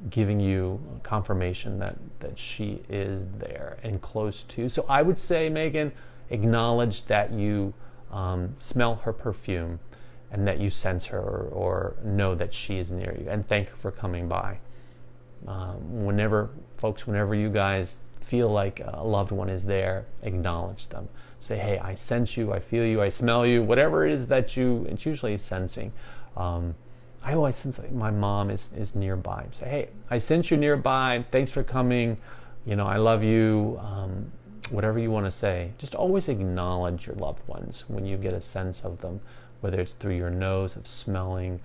giving you confirmation that she is there and close to. So I would say, Megan, acknowledge that you smell her perfume and that you sense her or know that she is near you, and thank her for coming by. Whenever you guys feel like a loved one is there, acknowledge them. Say, hey, I sense you, I feel you, I smell you, whatever it is that it's usually sensing. I always sense like my mom is nearby. Say, hey, I sense you nearby, thanks for coming, I love you, whatever you want to say. Just always acknowledge your loved ones when you get a sense of them, whether it's through your nose of smelling,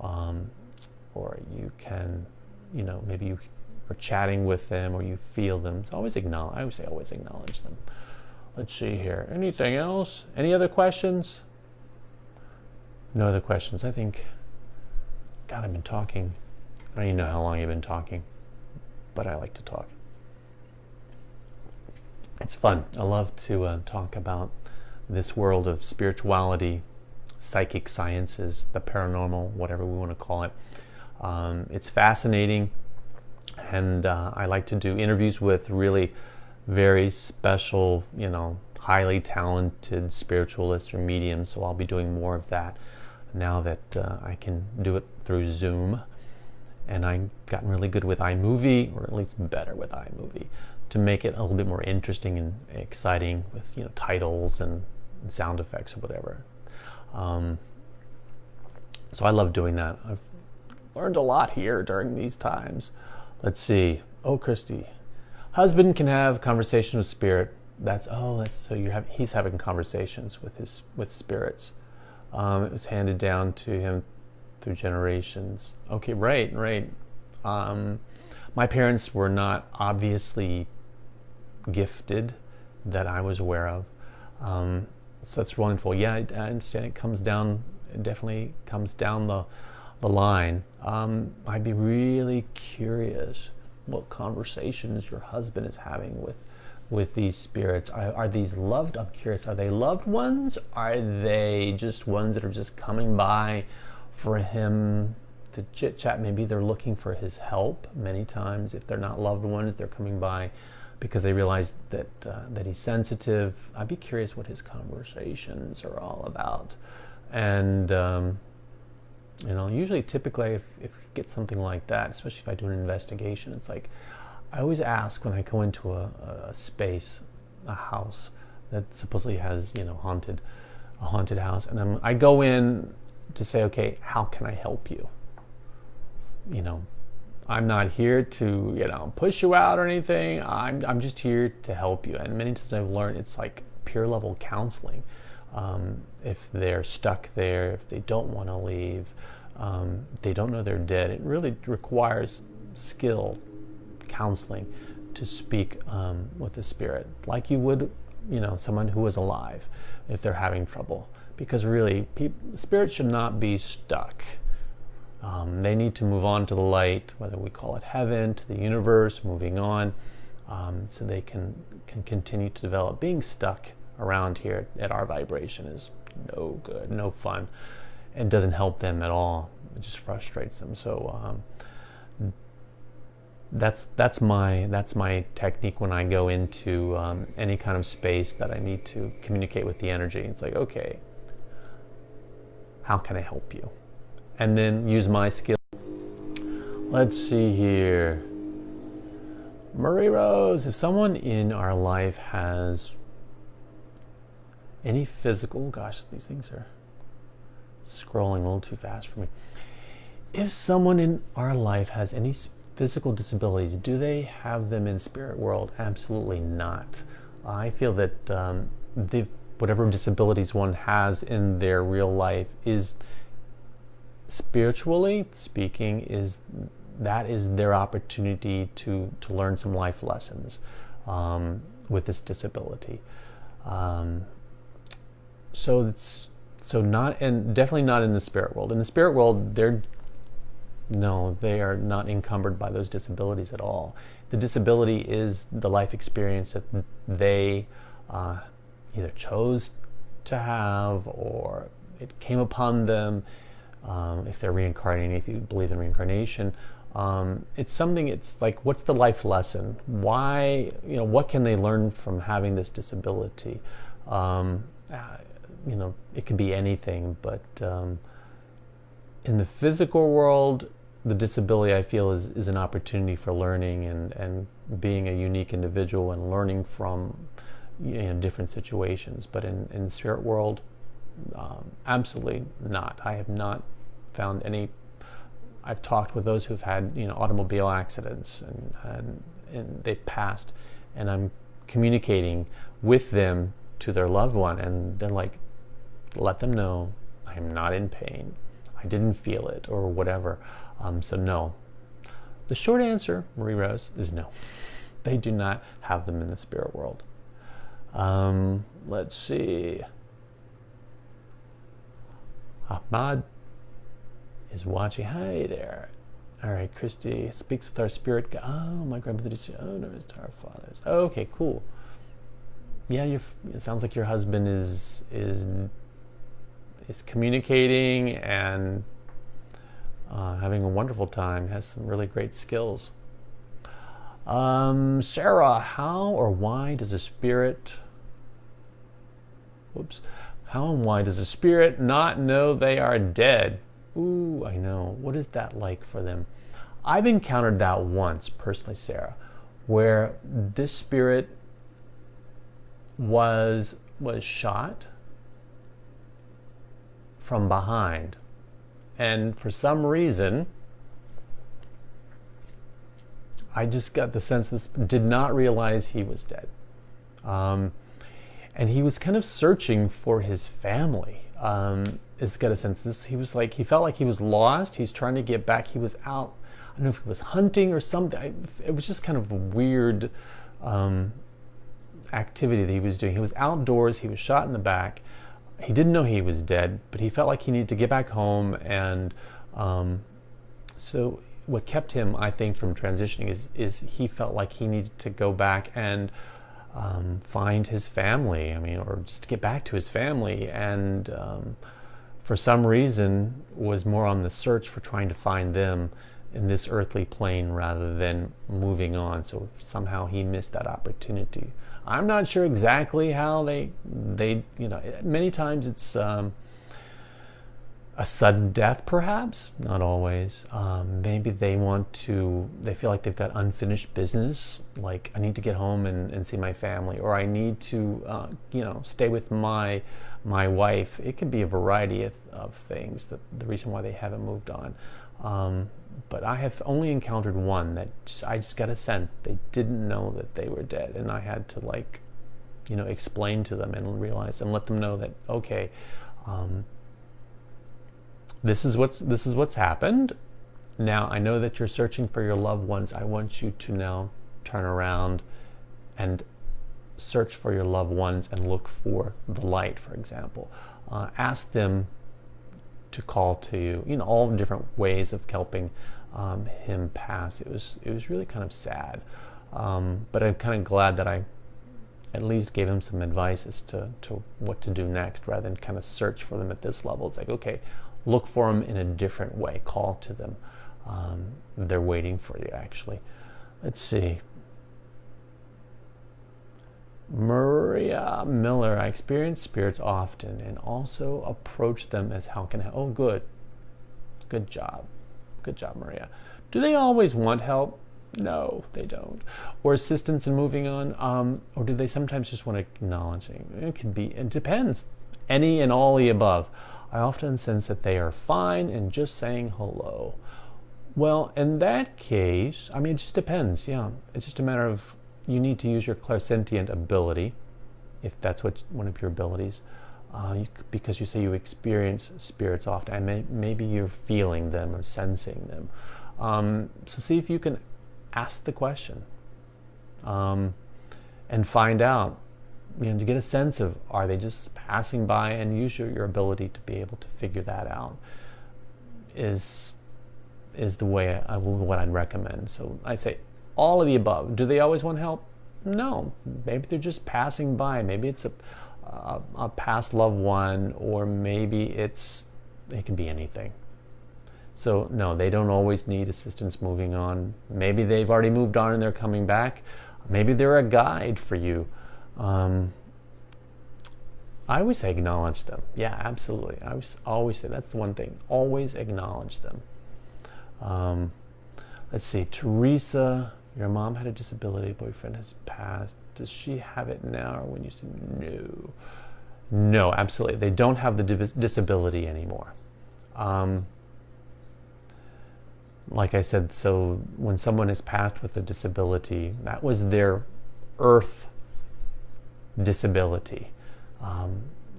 or you can, maybe you are chatting with them or you feel them. So always acknowledge. I would say always acknowledge them. Let's see here. Anything else? Any other questions? No other questions. I think, God, I've been talking. I don't even know how long I've been talking, but I like to talk. It's fun. I love to talk about this world of spirituality, psychic sciences, the paranormal, whatever we want to call it. It's fascinating, and I like to do interviews with really very special, highly talented spiritualists or mediums, so I'll be doing more of that now that I can do it through Zoom. And I've gotten really good with iMovie, or at least better with iMovie, to make it a little bit more interesting and exciting with titles and sound effects or whatever. So I love doing that. I've learned a lot here during these times. Let's see. Oh, Christy. Husband can have conversation with spirit. He's having conversations with spirits. It was handed down to him through generations. Okay, right. My parents were not obviously gifted that I was aware of. So that's wonderful. Yeah, I understand. It definitely comes down the line. I'd be really curious what conversations your husband is having with these spirits. Are these loved? I'm curious. Are they loved ones? Are they just ones that are just coming by for him to chit chat? Maybe they're looking for his help. Many times, if they're not loved ones, they're coming by because they realize that he's sensitive. I'd be curious what his conversations are all about. And usually, typically, if you get something like that, especially if I do an investigation, it's like I always ask when I go into a space, a house that supposedly has a haunted house, and I go in to say, okay, how can I help you? I'm not here to push you out or anything. I'm just here to help you. And many times I've learned it's like peer level counseling. If they're stuck there, if they don't want to leave, they don't know they're dead. It really requires skill, counseling, to speak with the spirit, like you would, someone who is alive, if they're having trouble. Because really, spirits should not be stuck. They need to move on to the light, whether we call it heaven, to the universe, moving on, so they can continue to develop. Being stuck around here at our vibration is no good, no fun. It doesn't help them at all. It just frustrates them. So that's my technique when I go into any kind of space that I need to communicate with the energy. It's like, okay, how can I help you? And then use my skill. Let's see here. Marie Rose, if someone in our life has any physical, gosh, these things are scrolling a little too fast for me. If someone in our life has any physical disabilities, do they have them in spirit world? Absolutely not. I feel that whatever disabilities one has in their real life is, spiritually speaking, is their opportunity to learn some life lessons with this disability. So not, and definitely not in the spirit world. In the spirit world, they are not encumbered by those disabilities at all. The disability is the life experience that they either chose to have or it came upon them. If they're reincarnating, if you believe in reincarnation, it's something. It's like, what's the life lesson? Why? What can they learn from having this disability? It can be anything, but in the physical world, the disability, I feel, is an opportunity for learning and being a unique individual and learning from different situations. But in the spirit world, absolutely not. I have not found any. I've talked with those who've had automobile accidents and they've passed, and I'm communicating with them to their loved one, and they're like, let them know I'm not in pain, I didn't feel it, or whatever. So no. The short answer, Marie Rose, is no. They do not have them in the spirit world. Let's see. Ahmad is watching. Hi there. All right, Christy speaks with our spirit. Oh, my grandmother used to. Oh, no, it's our fathers. Okay, cool. Yeah, it sounds like your husband is communicating and having a wonderful time. Has some really great skills. Sarah, how or why does a spirit? How and why does a spirit not know they are dead? Ooh, I know. What is that like for them? I've encountered that once, personally, Sarah, where this spirit was shot from behind. And for some reason, I just got the sense this did not realize he was dead. And he was kind of searching for his family. It's got a sense he felt like he was lost. He's trying to get back. He was out. I don't know if he was hunting or something. It was just kind of a weird activity that he was doing. He was outdoors. He was shot in the back. He didn't know he was dead, but he felt like he needed to get back home. And so what kept him, I think, from transitioning is he felt like he needed to go back and find his family. Or just get back to his family. And for some reason was more on the search for trying to find them in this earthly plane rather than moving on. So somehow he missed that opportunity. I'm not sure exactly how they many times it's a sudden death, perhaps, not always. Maybe they feel like they've got unfinished business, like I need to get home and see my family, or I need to stay with my wife. It could be a variety of things, the reason why they haven't moved on. But I have only encountered one that I just got a sense they didn't know that they were dead, and I had to explain to them and realize and let them know that okay, this is what's happened. Now I know that you're searching for your loved ones. I want you to now turn around and search for your loved ones and look for the light, for example. Ask them to call to you, all different ways of helping him pass. It was really kind of sad, but I'm kind of glad that I at least gave him some advice as to what to do next, rather than kind of search for them at this level. It's like, okay, look for them in a different way. Call to them. They're waiting for you, actually. Let's see. Maria Miller, I experience spirits often and also approach them as how can I help? Oh, good. Good job. Good job, Maria. Do they always want help? No, they don't. Or assistance in moving on? Or do they sometimes just want acknowledging? It depends. Any and all the above. I often sense that they are fine and just saying hello. Well, in that case, it just depends. Yeah, it's just a matter of you need to use your clairsentient ability, if that's one of your abilities, because you say you experience spirits often, and maybe you're feeling them or sensing them. So see if you can ask the question and find out, to get a sense of, are they just passing by, and use your ability to be able to figure that out is the way what I'd recommend. So I say all of the above. Do they always want help? No. Maybe they're just passing by. Maybe it's a past loved one, or maybe it can be anything. So no, they don't always need assistance moving on. Maybe they've already moved on and they're coming back. Maybe they're a guide for you. I always say acknowledge them. Yeah, absolutely. I always say that's the one thing. Always acknowledge them. Let's see, Teresa, your mom had a disability, boyfriend has passed. Does she have it now, or when you said no? No, absolutely. They don't have the disability anymore. Like I said, so when someone is passed with a disability, that was their earth disability.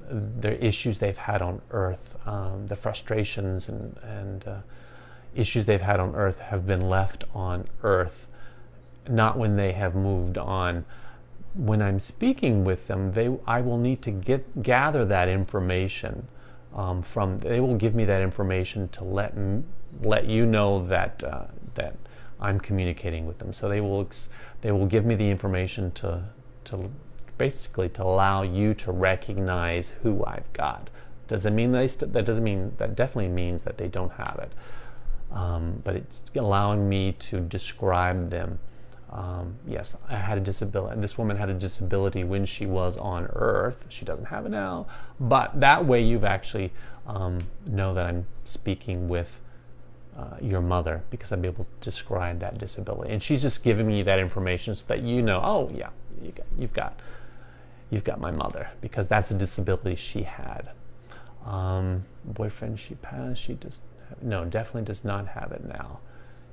The issues they've had on earth, the frustrations and issues they've had on earth have been left on earth, not when they have moved on. When I'm speaking with them, I will need to gather that information they will give me that information to let you know that that I'm communicating with them. So they will give me the information to basically to allow you to recognize who I've got. Does it mean that doesn't mean that definitely means that they don't have it, but it's allowing me to describe them. Yes, I had a disability. This woman had a disability when she was on Earth. She doesn't have it now, but that way you've actually know that I'm speaking with your mother, because I'll be able to describe that disability. And she's just giving me that information so that you know, oh yeah, you've got my mother, because that's a disability she had. Boyfriend, she passed. She does no, definitely does not have it now.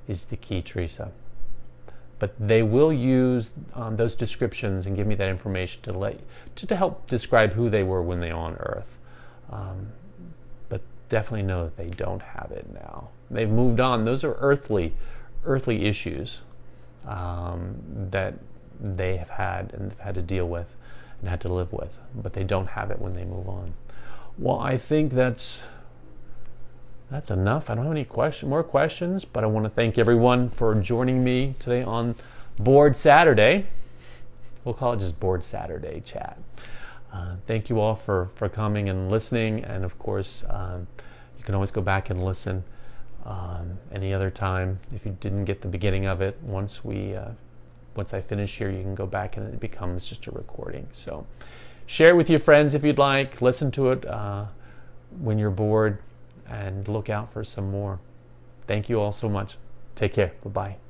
Is the key, Teresa. But they will use those descriptions and give me that information to help describe who they were when they were on Earth. But definitely know that they don't have it now. They've moved on. Those are earthly issues that they have had and have had to deal with and had to live with. But they don't have it when they move on. Well, I think that's enough. I don't have any more questions, but I want to thank everyone for joining me today on Bored Saturday. We'll call it just Bored Saturday chat. Thank you all for coming and listening, and of course, you can always go back and listen any other time. If you didn't get the beginning of it, once I finish here, you can go back and it becomes just a recording. So share it with your friends if you'd like. Listen to it when you're bored, and look out for some more. Thank you all so much. Take care. Bye-bye.